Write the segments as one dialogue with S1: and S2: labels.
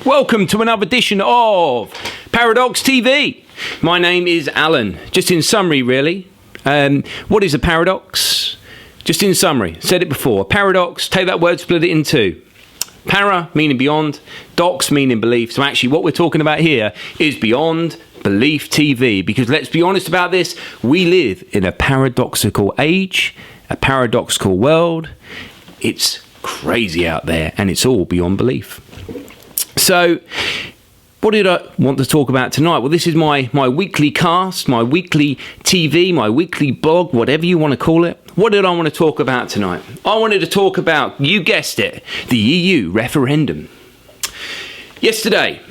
S1: Welcome to another edition of Paradox TV. My name is Alan. Just in summary, really, what is a paradox? Just in summary, said it before. A paradox, take that word, split it in two. Para meaning beyond, dox meaning belief. So actually what we're talking about here is Beyond Belief TV, because let's be honest about this, we live in a paradoxical age, a paradoxical world. It's crazy out there and it's all beyond belief. So what did I want to talk about tonight? Well, this is my weekly cast, my weekly TV, my weekly blog, whatever you want to call it. What did I want to talk about tonight? I wanted to talk about, you guessed it, the EU referendum. Yesterday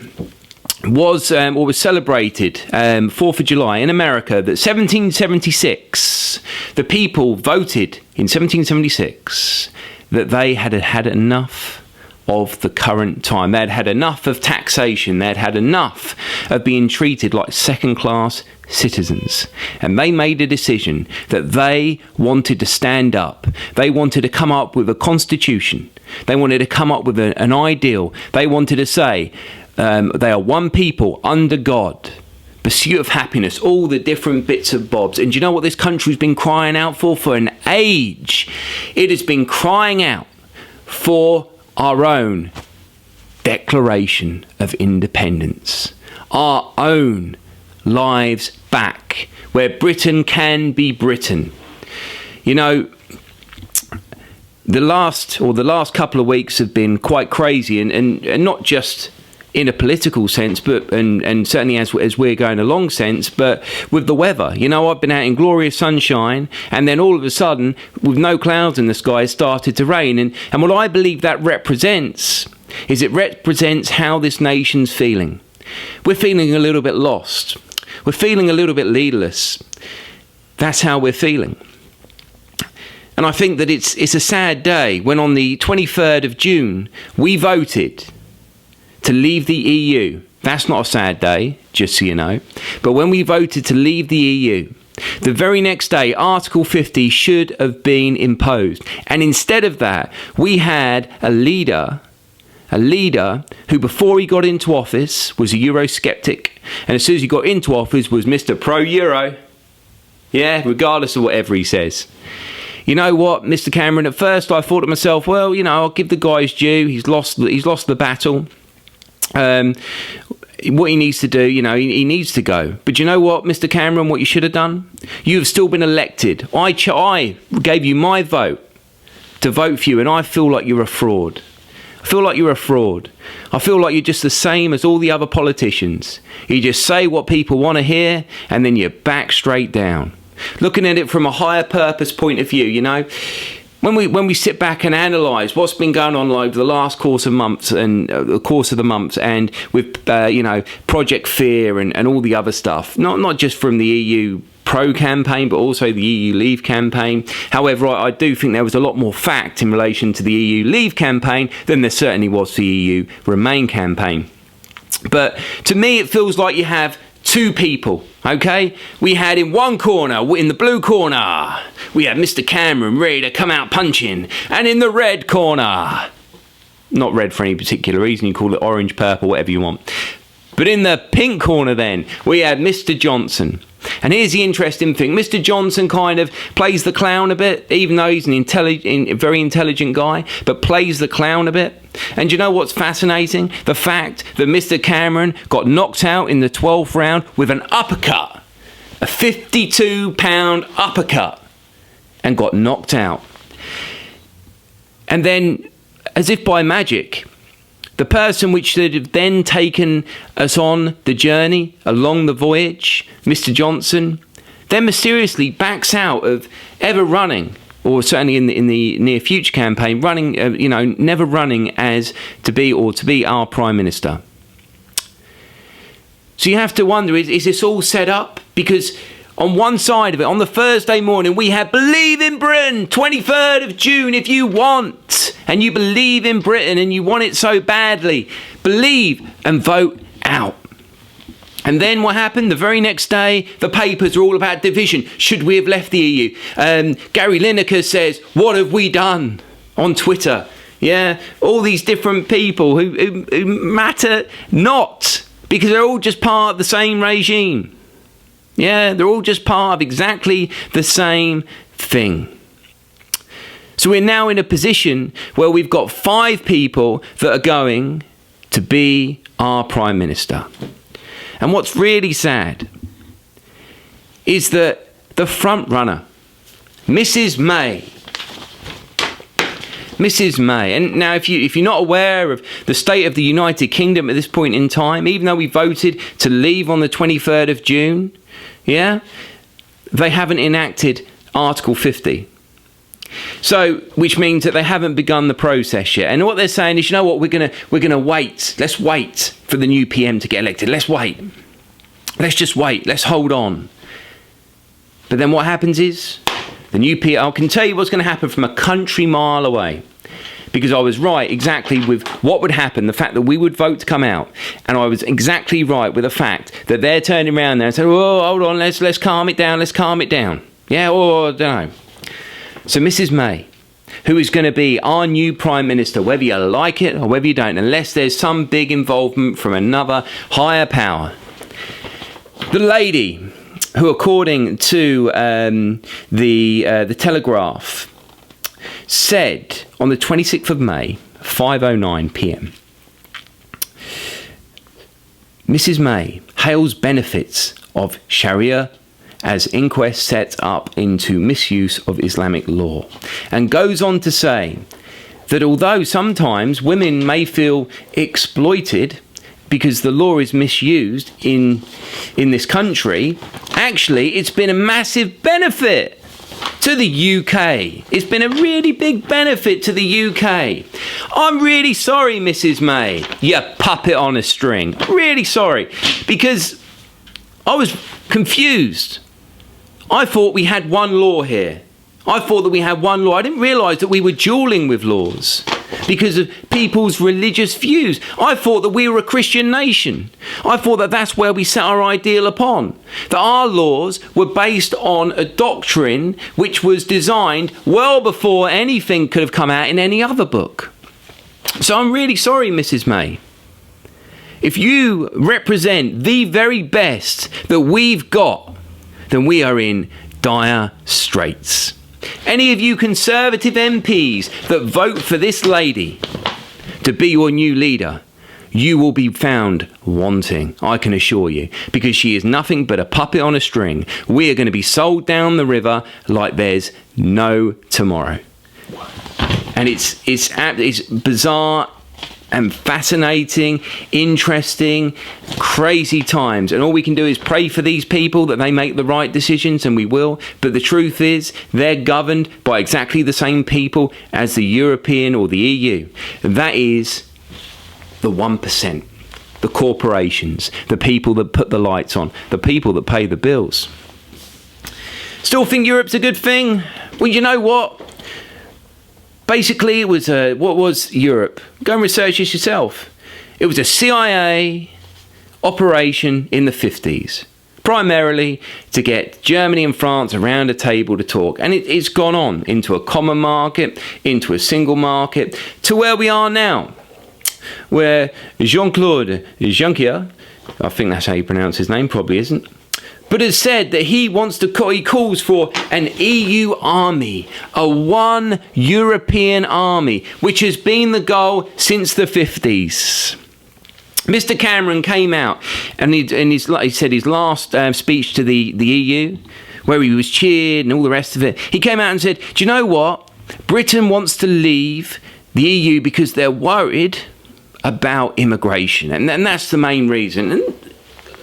S1: was celebrated 4th of July in America, that 1776, the people voted in 1776 that they had had enough of the current time. They'd had enough of taxation. They'd had enough of being treated like second-class citizens. And they made a decision that they wanted to stand up. They wanted to come up with a constitution. They wanted to come up with an ideal. They wanted to say they are one people under God. Pursuit of happiness, all the different bits of bobs. And do you know what this country's been crying out for an age? It has been crying out for our own Declaration of Independence, our own lives back, where Britain can be Britain. You know, the last couple of weeks have been quite crazy, and not just in a political sense, but and certainly as we're going along sense, but with the weather. You know, I've been out in glorious sunshine, and then all of a sudden, with no clouds in the sky, it started to rain. And what I believe that represents is it represents how this nation's feeling. We're feeling a little bit lost. We're feeling a little bit leaderless. That's how we're feeling. And I think that it's a sad day when on the 23rd of June, we voted to leave the EU. That's not a sad day, just so you know. But when we voted to leave the EU, the very next day, Article 50 should have been imposed. And instead of that, we had a leader who, before he got into office, was a Eurosceptic. And as soon as he got into office, was Mr. Pro-Euro. Yeah, regardless of whatever he says. You know what, Mr. Cameron, at first I thought to myself, well, you know, I'll give the guy his due. He's lost the battle. What he needs to do, you know, he needs to go. But you know what, Mr. Cameron, what you should have done? You have still been elected. I gave you my vote to vote for you, and I feel like you're a fraud. I feel like you're a fraud. I feel like you're just the same as all the other politicians. You just say what people want to hear, and then you back straight down. Looking at it from a higher purpose point of view, you know, when we sit back and analyse what's been going on over the last course of the months and with you know, Project Fear and all the other stuff, not just from the EU Pro campaign, but also the EU Leave campaign. However, I do think there was a lot more fact in relation to the EU Leave campaign than there certainly was the EU Remain campaign. But to me, it feels like you have two people, okay? We had in one corner, in the blue corner, we had Mr. Cameron ready to come out punching. And in the red corner, not red for any particular reason, you call it orange, purple, whatever you want. But in the pink corner then, we had Mr. Johnson. And here's the interesting thing. Mr. Johnson kind of plays the clown a bit, even though he's a very intelligent guy, but plays the clown a bit. And you know what's fascinating? The fact that Mr. Cameron got knocked out in the 12th round with an uppercut, a 52-pound uppercut, and got knocked out. And then, as if by magic, the person which should have then taken us on the journey along the voyage, Mr. Johnson, then mysteriously backs out of ever running, or certainly in the near future campaign, running, never running as to be our Prime Minister. So you have to wonder, is this all set up? Because on one side of it, on the Thursday morning, we had Believe in Britain, 23rd of June, if you want, and you believe in Britain and you want it so badly, believe and vote out. And then what happened? The very next day, the papers are all about division. Should we have left the EU? Gary Lineker says, what have we done? On Twitter. Yeah, all these different people who matter not, because they're all just part of the same regime. Yeah, they're all just part of exactly the same thing. So we're now in a position where we've got 5 people that are going to be our Prime Minister. And what's really sad is that the front runner, Mrs. May. And now if you're not aware of the state of the United Kingdom at this point in time, even though we voted to leave on the 23rd of June, yeah, they haven't enacted Article 50. So, which means that they haven't begun the process yet. And what they're saying is, you know what, we're gonna wait. Let's wait for the new PM to get elected. Let's wait. Let's just wait. Let's hold on. But then what happens is, the new PM, I can tell you what's going to happen from a country mile away. Because I was right exactly with what would happen, the fact that we would vote to come out. And I was exactly right with the fact that they're turning around there and saying, oh, hold on, let's calm it down, Yeah, or I don't know. So Mrs. May, who is going to be our new Prime Minister, whether you like it or whether you don't, unless there's some big involvement from another higher power. The lady who, according to the Telegraph, said on the 26th of May, 5:09 p.m, Mrs. May hails benefits of Sharia as inquest sets up into misuse of Islamic law, and goes on to say that although sometimes women may feel exploited because the law is misused in this country, actually it's been a massive benefit to the UK. It's been a really big benefit to the UK. I'm really sorry, Mrs. May, you puppet on a string. Really sorry, because I was confused. I thought we had one law here. I thought that we had one law. I didn't realise that we were dueling with laws because of people's religious views. I thought that we were a Christian nation. I thought that that's where we set our ideal upon. That our laws were based on a doctrine which was designed well before anything could have come out in any other book. So I'm really sorry, Mrs. May. If you represent the very best that we've got, then we are in dire straits. Any of you Conservative MPs that vote for this lady to be your new leader, you will be found wanting, I can assure you, because she is nothing but a puppet on a string. We are going to be sold down the river like there's no tomorrow. And it's bizarre and fascinating, interesting, crazy times. And all we can do is pray for these people that they make the right decisions, and we will. But the truth is, they're governed by exactly the same people as the European or the EU. That is the 1%, the corporations, the people that put the lights on, the people that pay the bills. Still think Europe's a good thing? Well, you know what? Basically, it was what was Europe? Go and research this yourself. It was a CIA operation in the 50s, primarily to get Germany and France around a table to talk. And it's gone on into a common market, into a single market, to where we are now, where Jean-Claude Juncker, I think that's how you pronounce his name, probably isn't, but has said that he calls for an EU army, a one European army, which has been the goal since the 50s. Mr. Cameron came out and he said his last speech to the EU, where he was cheered and all the rest of it. He came out and said, do you know what? Britain wants to leave the EU because they're worried about immigration. And that's the main reason. And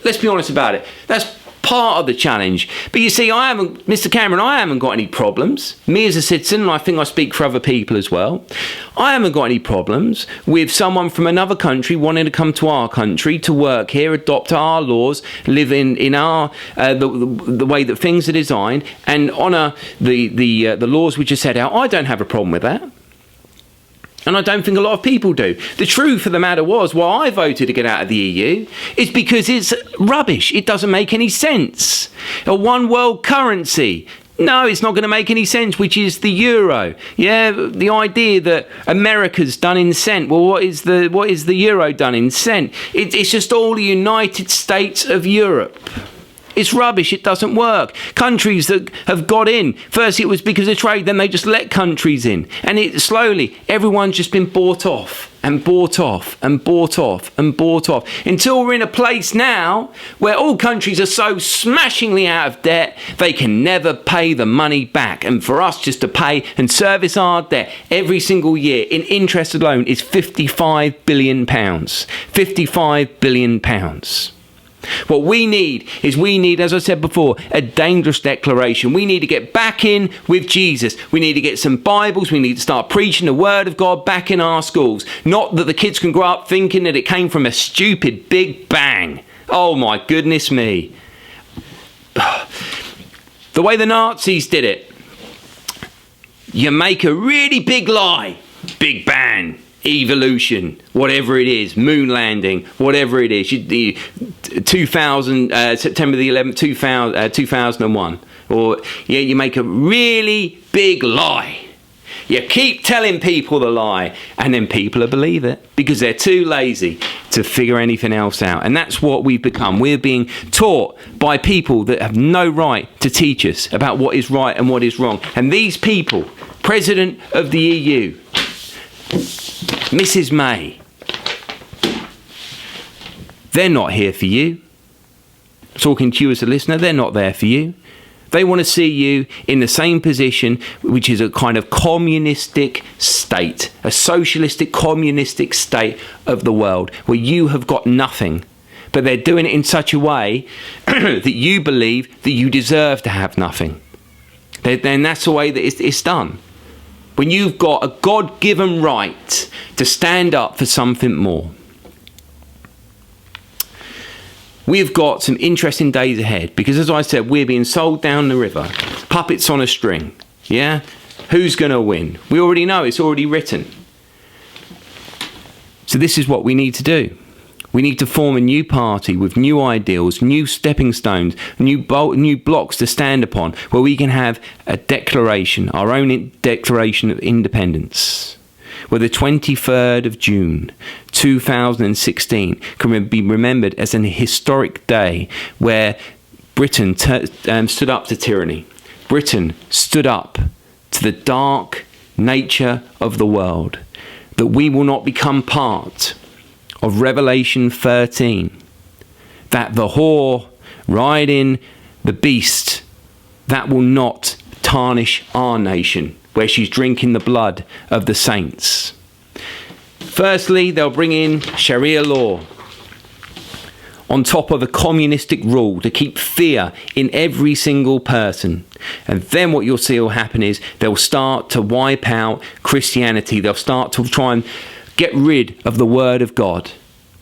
S1: let's be honest about it. That's part of the challenge. But you see, Mr. Cameron, I haven't got any problems. Me as a citizen, and I think I speak for other people as well, I haven't got any problems with someone from another country wanting to come to our country to work here, adopt our laws, live in our the way that things are designed, and honour the laws which are set out. I don't have a problem with that. And I don't think a lot of people do. The truth of the matter was, why I voted to get out of the EU is because it's rubbish. It doesn't make any sense. A one world currency No, it's not going to make any sense, which is the euro. Yeah, the idea that America's done in cent. Well, what is the euro done in cent? It's just all the United States of Europe. It's rubbish. It doesn't work. Countries that have got in, first it was because of trade, then they just let countries in. And slowly, everyone's just been bought off and bought off and bought off and bought off. Until we're in a place now where all countries are so smashingly out of debt, they can never pay the money back. And for us just to pay and service our debt every single year in interest alone is £55 billion. £55 billion. What we need, as I said before, a dangerous declaration. We need to get back in with Jesus. We need to get some Bibles. We need to start preaching the word of God back in our schools. Not that the kids can grow up thinking that it came from a stupid Big Bang. Oh my goodness me. The way the Nazis did it. You make a really big lie. Big Bang. Evolution, whatever it is, moon landing, whatever it is, September the 11th, 2001, or you make a really big lie. You keep telling people the lie, and then people believe it because they're too lazy to figure anything else out. And that's what we've become. We're being taught by people that have no right to teach us about what is right and what is wrong. And these people, President of the EU, Mrs. May, they're not here for you. Talking to you as a listener, they're not there for you. They want to see you in the same position, which is a kind of communistic state, a socialistic, communistic state of the world, where you have got nothing. But they're doing it in such a way that you believe that you deserve to have nothing. Then that's the way that it's done. When you've got a God-given right to stand up for something more. We've got some interesting days ahead because, as I said, we're being sold down the river, puppets on a string. Yeah? Who's going to win? We already know, it's already written. So this is what we need to do. We need to form a new party with new ideals, new stepping stones, new blocks to stand upon, where we can have a declaration, our own declaration of independence, where the 23rd of June 2016 can be remembered as an historic day where Britain stood up to tyranny. Britain stood up to the dark nature of the world, that we will not become part of Revelation 13, that the whore riding the beast, that will not tarnish our nation, where she's drinking the blood of the saints. Firstly, they'll bring in Sharia law on top of the communistic rule to keep fear in every single person. And then what you'll see will happen is they'll start to wipe out Christianity. They'll start to try and get rid of the word of God.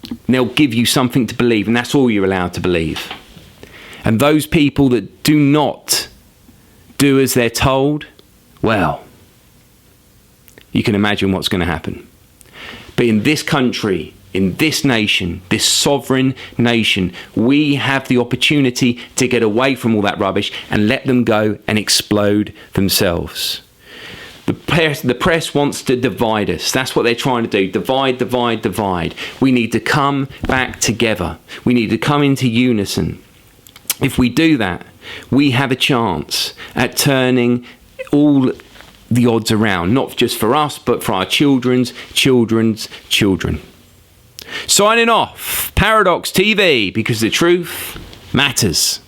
S1: And they'll give you something to believe, and that's all you're allowed to believe. And those people that do not do as they're told, well, you can imagine what's going to happen. But in this country, in this nation, this sovereign nation, we have the opportunity to get away from all that rubbish and let them go and explode themselves. The press wants to divide us. That's what they're trying to do. Divide, divide, divide. We need to come back together. We need to come into unison. If we do that, we have a chance at turning all the odds around, not just for us, but for our children's children's children. Signing off, Paradox TV, because the truth matters.